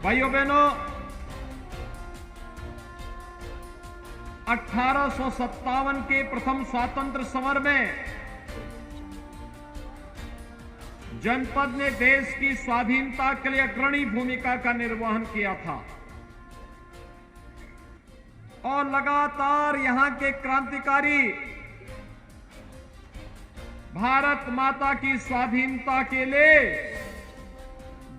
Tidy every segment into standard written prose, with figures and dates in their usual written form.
भाइयों बहनों, 1857 के प्रथम स्वातंत्र समर में जनपद ने देश की स्वाधीनता के लिए अग्रणी भूमिका का निर्वहन किया था और लगातार यहां के क्रांतिकारी भारत माता की स्वाधीनता के लिए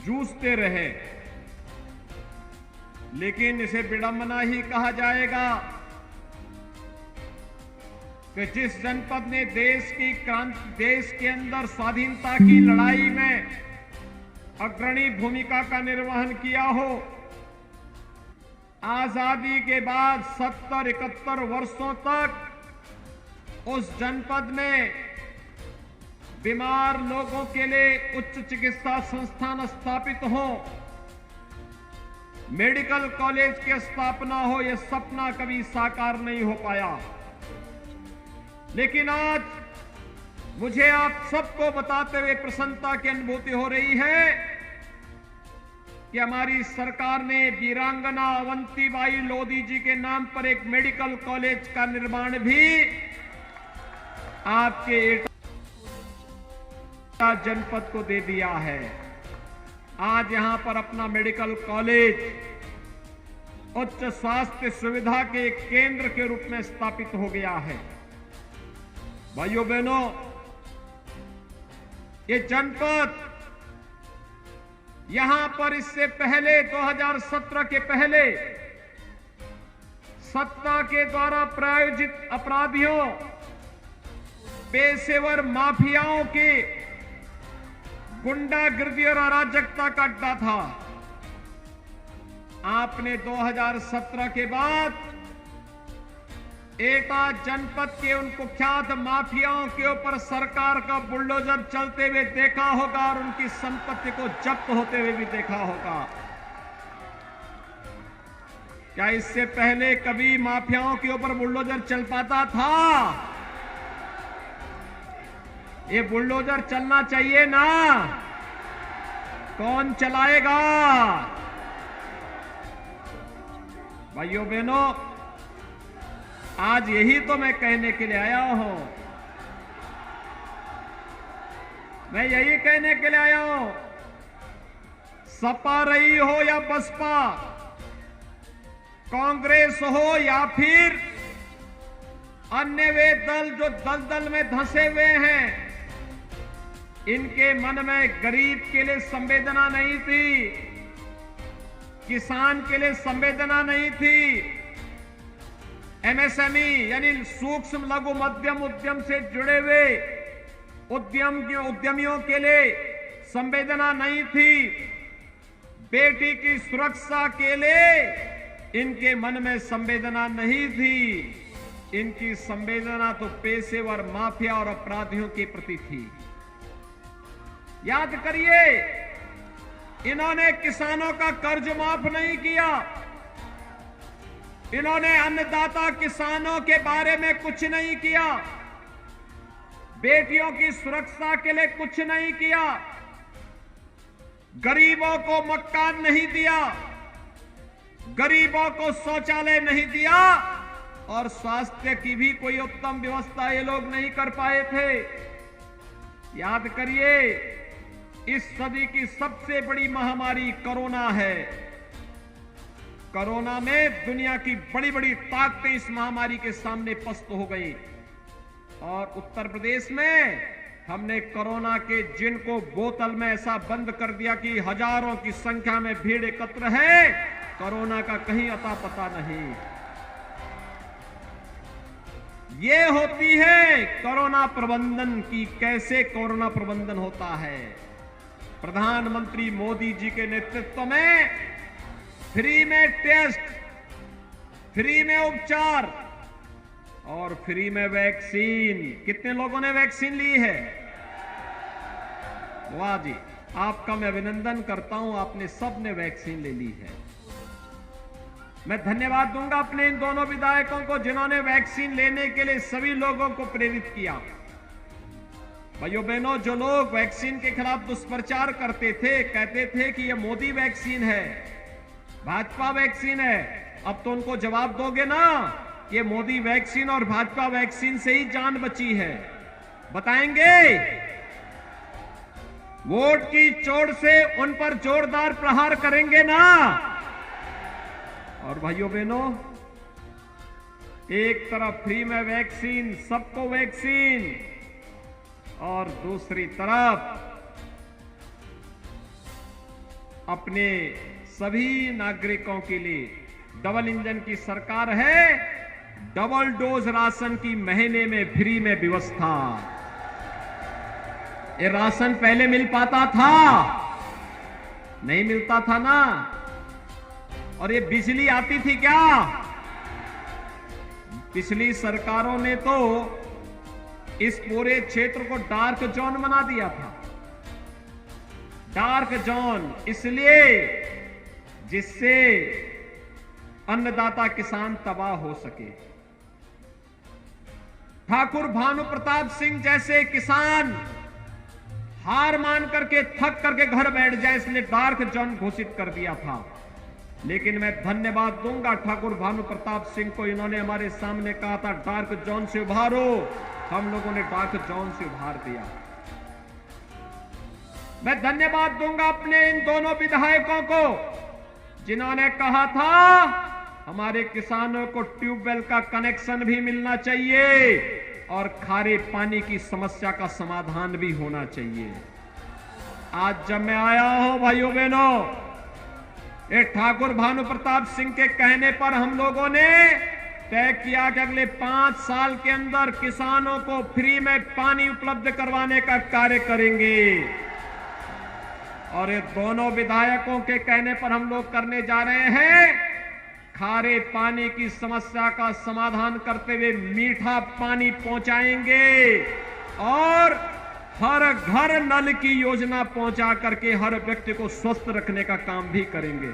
जूझते रहे। लेकिन इसे विडंबना ही कहा जाएगा कि जिस जनपद ने देश के अंदर स्वाधीनता की लड़ाई में अग्रणी भूमिका का निर्वहन किया हो, आजादी के बाद 70-71 वर्षों तक उस जनपद में बीमार लोगों के लिए उच्च चिकित्सा संस्थान स्थापित हो, मेडिकल कॉलेज की स्थापना हो, यह सपना कभी साकार नहीं हो पाया। लेकिन आज मुझे आप सबको बताते हुए प्रसन्नता की अनुभूति हो रही है कि हमारी सरकार ने वीरांगना अवंतीबाई लोधी जी के नाम पर एक मेडिकल कॉलेज का निर्माण भी आपके एटा जनपद को दे दिया है। आज यहां पर अपना मेडिकल कॉलेज उच्च स्वास्थ्य सुविधा के एक केंद्र के रूप में स्थापित हो गया है। भाइयों बहनों, ये जनपद यहां पर इससे पहले 2017 के पहले सत्ता के द्वारा प्रायोजित अपराधियों, पेशेवर माफियाओं के गुंडागिर्दी और अराजकता का अड्डा था। आपने 2017 के बाद एटा जनपद के उन कुख्यात माफियाओं के ऊपर सरकार का बुलडोजर चलते हुए देखा होगा और उनकी संपत्ति को जब्त होते हुए भी देखा होगा। क्या इससे पहले कभी माफियाओं के ऊपर बुलडोजर चल पाता था? ये बुलडोजर चलना चाहिए ना? कौन चलाएगा? भाइयों बहनों, आज यही तो मैं कहने के लिए आया हूं। मैं यही कहने के लिए आया हूं, सपा रही हो या बसपा, कांग्रेस हो या फिर अन्य वे दल जो दलदल में धंसे हुए हैं, इनके मन में गरीब के लिए संवेदना नहीं थी, किसान के लिए संवेदना नहीं थी, एमएसएमई यानी सूक्ष्म लघु मध्यम उद्यम से जुड़े हुए उद्यमियों के लिए संवेदना नहीं थी, बेटी की सुरक्षा के लिए इनके मन में संवेदना नहीं थी। इनकी संवेदना तो पेशेवर माफिया और अपराधियों के प्रति थी। याद करिए, इन्होंने किसानों का कर्ज माफ नहीं किया, इन्होंने अन्नदाता किसानों के बारे में कुछ नहीं किया, बेटियों की सुरक्षा के लिए कुछ नहीं किया, गरीबों को मकान नहीं दिया, गरीबों को शौचालय नहीं दिया और स्वास्थ्य की भी कोई उत्तम व्यवस्था ये लोग नहीं कर पाए थे। याद करिए, इस सदी की सबसे बड़ी महामारी कोरोना है। कोरोना में दुनिया की बड़ी बड़ी ताकतें इस महामारी के सामने पस्त हो गई और उत्तर प्रदेश में हमने कोरोना के जिन को बोतल में ऐसा बंद कर दिया कि हजारों की संख्या में भीड़ एकत्र है, कोरोना का कहीं अता पता नहीं। ये होती है कोरोना प्रबंधन की, कैसे कोरोना प्रबंधन होता है। प्रधानमंत्री मोदी जी के नेतृत्व में फ्री में टेस्ट, फ्री में उपचार और फ्री में वैक्सीन। कितने लोगों ने वैक्सीन ली है? वाह जी, आपका मैं अभिनंदन करता हूं, आपने सबने वैक्सीन ले ली है। मैं धन्यवाद दूंगा अपने इन दोनों विधायकों को जिन्होंने वैक्सीन लेने के लिए सभी लोगों को प्रेरित किया। भाइयों बहनों, जो लोग वैक्सीन के खिलाफ दुष्प्रचार करते थे, कहते थे कि यह मोदी वैक्सीन है, भाजपा वैक्सीन है। अब तो उनको जवाब दोगे ना कि मोदी वैक्सीन और भाजपा वैक्सीन से ही जान बची है, बताएंगे? वोट की चोट से उन पर जोरदार प्रहार करेंगे ना? और भाइयों बहनों, एक तरफ फ्री में वैक्सीन, सबको वैक्सीन, और दूसरी तरफ अपने सभी नागरिकों के लिए डबल इंजन की सरकार है। डबल डोज राशन की महीने में फ्री में व्यवस्था। ये राशन पहले मिल पाता था? नहीं मिलता था ना। और ये बिजली आती थी क्या? पिछली सरकारों ने तो इस पूरे क्षेत्र को डार्क जोन बना दिया था। डार्क जोन इसलिए जिससे अन्नदाता किसान तबाह हो सके। ठाकुर भानु प्रताप सिंह जैसे किसान हार मान करके, थक करके घर बैठ जाए, इसलिए डार्क जोन घोषित कर दिया था। लेकिन मैं धन्यवाद दूंगा ठाकुर भानु प्रताप सिंह को, इन्होंने हमारे सामने कहा था डार्क जोन से उभारो, हम लोगों ने डार्क जोन से उभार दिया। मैं धन्यवाद दूंगा अपने इन दोनों विधायकों को जिन्होंने कहा था हमारे किसानों को ट्यूबवेल का कनेक्शन भी मिलना चाहिए और खारे पानी की समस्या का समाधान भी होना चाहिए। आज जब मैं आया हूं भाइयों बहनों, ये ठाकुर भानु प्रताप सिंह के कहने पर हम लोगों ने तय किया कि अगले 5 साल के अंदर किसानों को फ्री में पानी उपलब्ध करवाने का कार्य करेंगे। और ये दोनों विधायकों के कहने पर हम लोग करने जा रहे हैं खारे पानी की समस्या का समाधान करते हुए मीठा पानी पहुंचाएंगे और हर घर नल की योजना पहुंचा करके हर व्यक्ति को स्वस्थ रखने का काम भी करेंगे।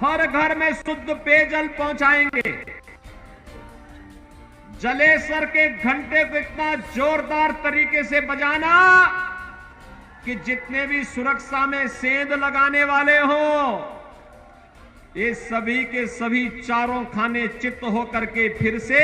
हर घर में शुद्ध पेयजल पहुंचाएंगे। जलेसर के घंटे को इतना जोरदार तरीके से बजाना कि जितने भी सुरक्षा में सेंध लगाने वाले हो, ये सभी के सभी चारों खाने चित्त होकर के फिर से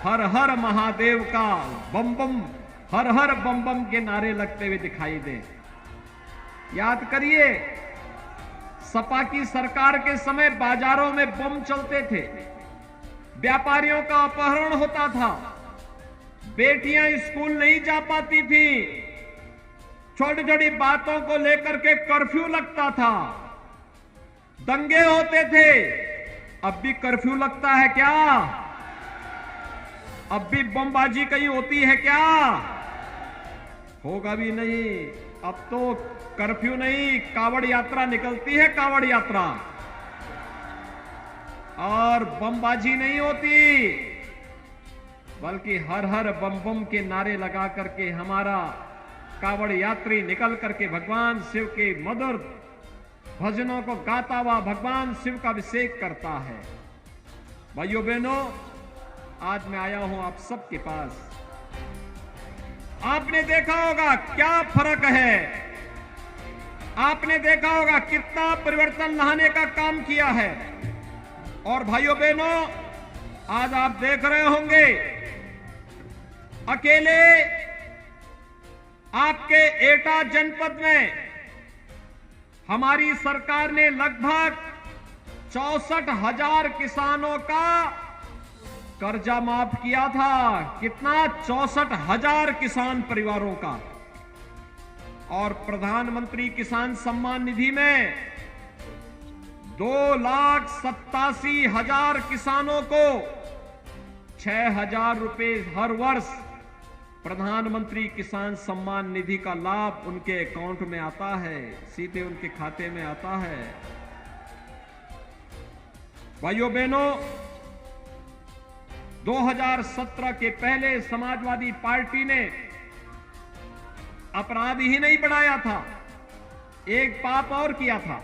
हर हर महादेव का बम बम, हर हर बम बम के नारे लगते हुए दिखाई दे। याद करिए, सपा की सरकार के समय बाजारों में बम चलते थे, व्यापारियों का अपहरण होता था, बेटियां स्कूल नहीं जा पाती थी, छोटी छोटी बातों को लेकर के कर्फ्यू लगता था, दंगे होते थे। अब भी कर्फ्यू लगता है क्या? अब भी बमबाजी कहीं होती है क्या? होगा भी नहीं। अब तो कर्फ्यू नहीं, कावड़ यात्रा निकलती है, कावड़ यात्रा, और बमबाजी नहीं होती, बल्कि हर हर बम बम के नारे लगा करके हमारा कावड़ यात्री निकल करके भगवान शिव के मधुर भजनों को गाता हुआ भगवान शिव का अभिषेक करता है। भाइयों बहनों, आज मैं आया हूं आप सबके पास। आपने देखा होगा क्या फर्क है, आपने देखा होगा कितना परिवर्तन लाने का काम किया है। और भाइयों बहनों, आज आप देख रहे होंगे अकेले आपके एटा जनपद में हमारी सरकार ने लगभग 64,000 किसानों का कर्जा माफ किया था। कितना? 64,000 किसान परिवारों का। और प्रधानमंत्री किसान सम्मान निधि में 2,87,000 किसानों को 6,000 रुपए हर वर्ष प्रधानमंत्री किसान सम्मान निधि का लाभ उनके अकाउंट में आता है, सीधे उनके खाते में आता है। भाइयों बहनों, 2017 के पहले समाजवादी पार्टी ने अपराध ही नहीं बढ़ाया था, एक पाप और किया था।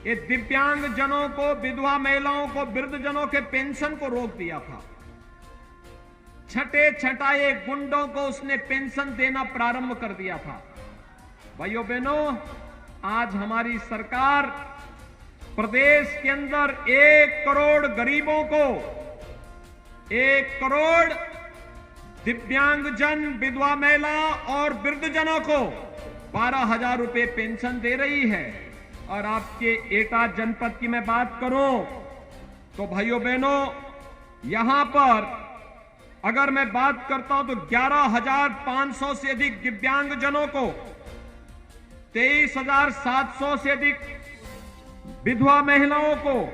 ये दिव्यांग जनों को, विधवा महिलाओं को, वृद्ध जनों के पेंशन को रोक दिया था। छठे छटाए गुंडों को उसने पेंशन देना प्रारंभ कर दिया था। भाइयों बहनों, आज हमारी सरकार प्रदेश के अंदर 1 करोड़ गरीबों को, 1 करोड़ दिव्यांगजन, विधवा महिला और वृद्धजनों को 12,000 रुपए पेंशन दे रही है। और आपके एटा जनपद की मैं बात करूं तो भाइयों बहनों, यहां पर अगर मैं बात करता हूं तो 11,500 से अधिक दिव्यांगजनों को, 23,700 से अधिक विधवा महिलाओं को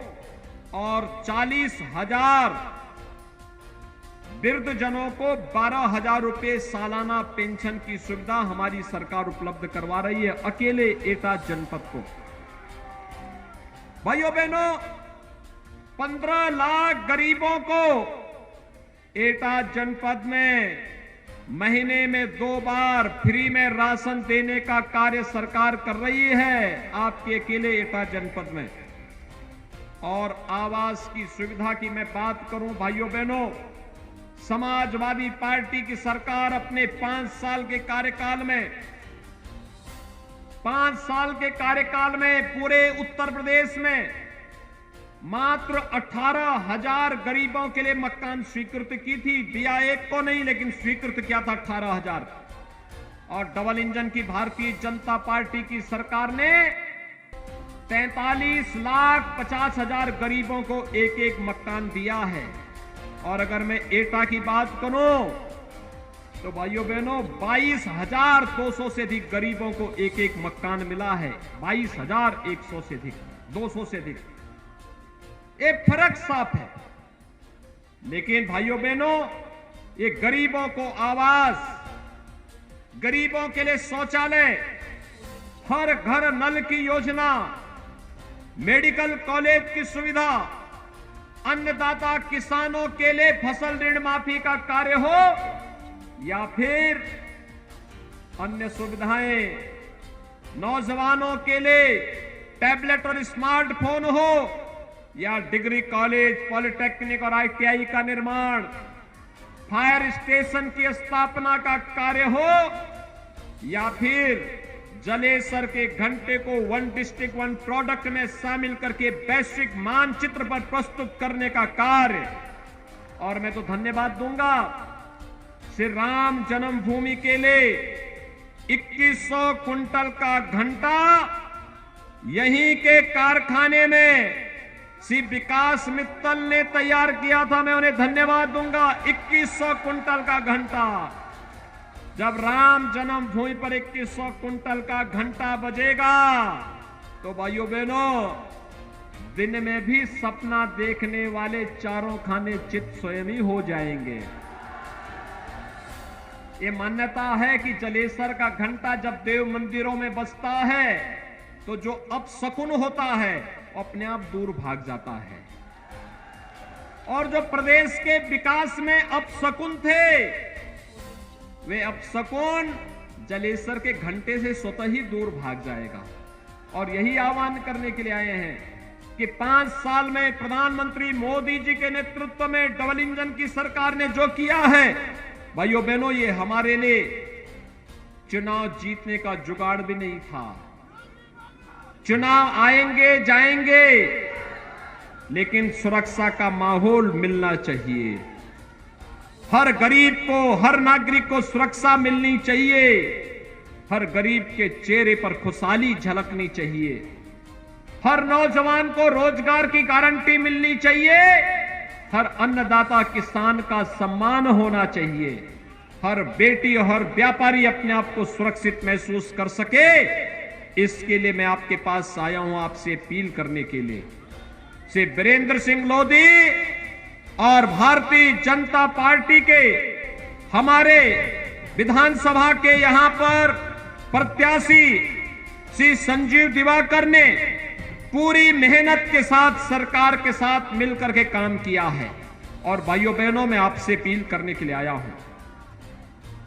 और 40,000 वृद्धजनों को 12,000 रुपए सालाना पेंशन की सुविधा हमारी सरकार उपलब्ध करवा रही है, अकेले एटा जनपद को। भाइयों बहनों, 15 लाख गरीबों को एटा जनपद में महीने में 2 बार फ्री में राशन देने का कार्य सरकार कर रही है, आपके अकेले एटा जनपद में। और आवास की सुविधा की मैं बात करूं भाइयों बहनों, समाजवादी पार्टी की सरकार अपने 5 साल के कार्यकाल में, 5 साल के कार्यकाल में पूरे उत्तर प्रदेश में मात्र 18,000 गरीबों के लिए मकान स्वीकृत की थी। दिया एक को नहीं, लेकिन स्वीकृत किया था 18,000। और डबल इंजन की भारतीय जनता पार्टी की सरकार ने 43,50,000 गरीबों को एक एक मकान दिया है। और अगर मैं एटा की बात करूं तो भाइयों बहनों, 22,200 से अधिक गरीबों को एक एक मकान मिला है। 22,100 से अधिक, 200 से अधिक, एक फर्क साफ है। लेकिन भाइयों बहनों, ये गरीबों को आवास, गरीबों के लिए शौचालय, हर घर नल की योजना, मेडिकल कॉलेज की सुविधा, अन्नदाता किसानों के लिए फसल ऋण माफी का कार्य हो या फिर अन्य सुविधाएं, नौजवानों के लिए टैबलेट और स्मार्टफोन हो, या डिग्री कॉलेज, पॉलिटेक्निक और ITI का निर्माण, फायर स्टेशन की स्थापना का कार्य हो, या फिर जलेसर के घंटे को 1 डिस्ट्रिक्ट 1 प्रोडक्ट में शामिल करके वैश्विक मानचित्र पर प्रस्तुत करने का कार्य। और मैं तो धन्यवाद दूंगा श्री राम जन्मभूमि के लिए 2100 कुंटल का घंटा यहीं के कारखाने में श्री विकास मित्तल ने तैयार किया था। मैं उन्हें धन्यवाद दूंगा। 2100 कुंटल का घंटा, जब राम जन्मभूमि पर 2100 कुंटल का घंटा बजेगा तो भाइयों बहनों, दिन में भी सपना देखने वाले चारों खाने चित स्वयं ही हो जाएंगे। ये मान्यता है कि जलेसर का घंटा जब देव मंदिरों में बजता है तो जो अपशकुन होता है अपने आप दूर भाग जाता है। और जो प्रदेश के विकास में अपशकुन थे, वे अपशकुन जलेसर के घंटे से स्वतः ही दूर भाग जाएगा। और यही आह्वान करने के लिए आए हैं कि 5 साल में प्रधानमंत्री मोदी जी के नेतृत्व में डबल इंजन की सरकार ने जो किया है, भाइयों बहनों, ये हमारे लिए चुनाव जीतने का जुगाड़ भी नहीं था। चुनाव आएंगे जाएंगे, लेकिन सुरक्षा का माहौल मिलना चाहिए। हर गरीब को, हर नागरिक को सुरक्षा मिलनी चाहिए। हर गरीब के चेहरे पर खुशहाली झलकनी चाहिए। हर नौजवान को रोजगार की गारंटी मिलनी चाहिए। हर अन्नदाता किसान का सम्मान होना चाहिए। हर बेटी और हर व्यापारी अपने आप को सुरक्षित महसूस कर सके, इसके लिए मैं आपके पास आया हूं, आपसे अपील करने के लिए। श्री वीरेंद्र सिंह लोधी और भारतीय जनता पार्टी के हमारे विधानसभा के यहां पर प्रत्याशी श्री संजीव दिवाकर ने पूरी मेहनत के साथ सरकार के साथ मिलकर के काम किया है। और भाइयों बहनों, मैं आपसे अपील करने के लिए आया हूं।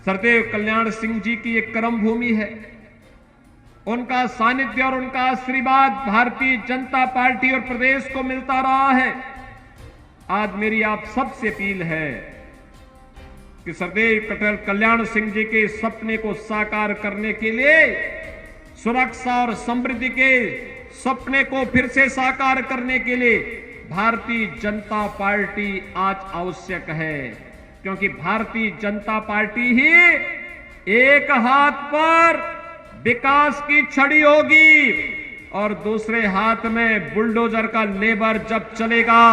सरदेव कल्याण सिंह जी की एक कर्म भूमि है। उनका सानिध्य और उनका आशीर्वाद भारतीय जनता पार्टी और प्रदेश को मिलता रहा है। आज मेरी आप सबसे अपील है कि सरदेव कल्याण सिंह जी के सपने को साकार करने के लिए सुरक्षा और समृद्धि के सपने को फिर से साकार करने के लिए भारतीय जनता पार्टी आज आवश्यक है, क्योंकि भारतीय जनता पार्टी ही एक हाथ पर विकास की छड़ी होगी और दूसरे हाथ में बुलडोजर का लेबर जब चलेगा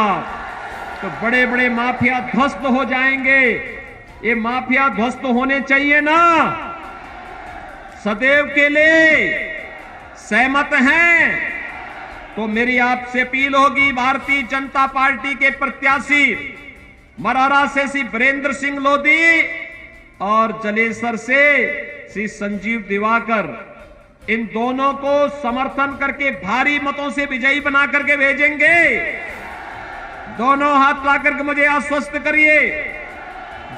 तो बड़े बड़े माफिया ध्वस्त हो जाएंगे। ये माफिया ध्वस्त होने चाहिए ना, सदैव के लिए सहमत हैं? तो मेरी आपसे अपील होगी, भारतीय जनता पार्टी के प्रत्याशी मरारा से श्री वीरेंद्र सिंह लोधी और जलेसर से श्री संजीव दिवाकर, इन दोनों को समर्थन करके भारी मतों से विजयी बना करके भेजेंगे। दोनों हाथ ला करके मुझे आश्वस्त करिए,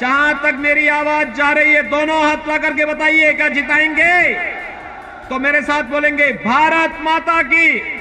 जहां तक मेरी आवाज जा रही है दोनों हाथ ला करके बताइए क्या जिताएंगे? तो मेरे साथ बोलेंगे, भारत माता की।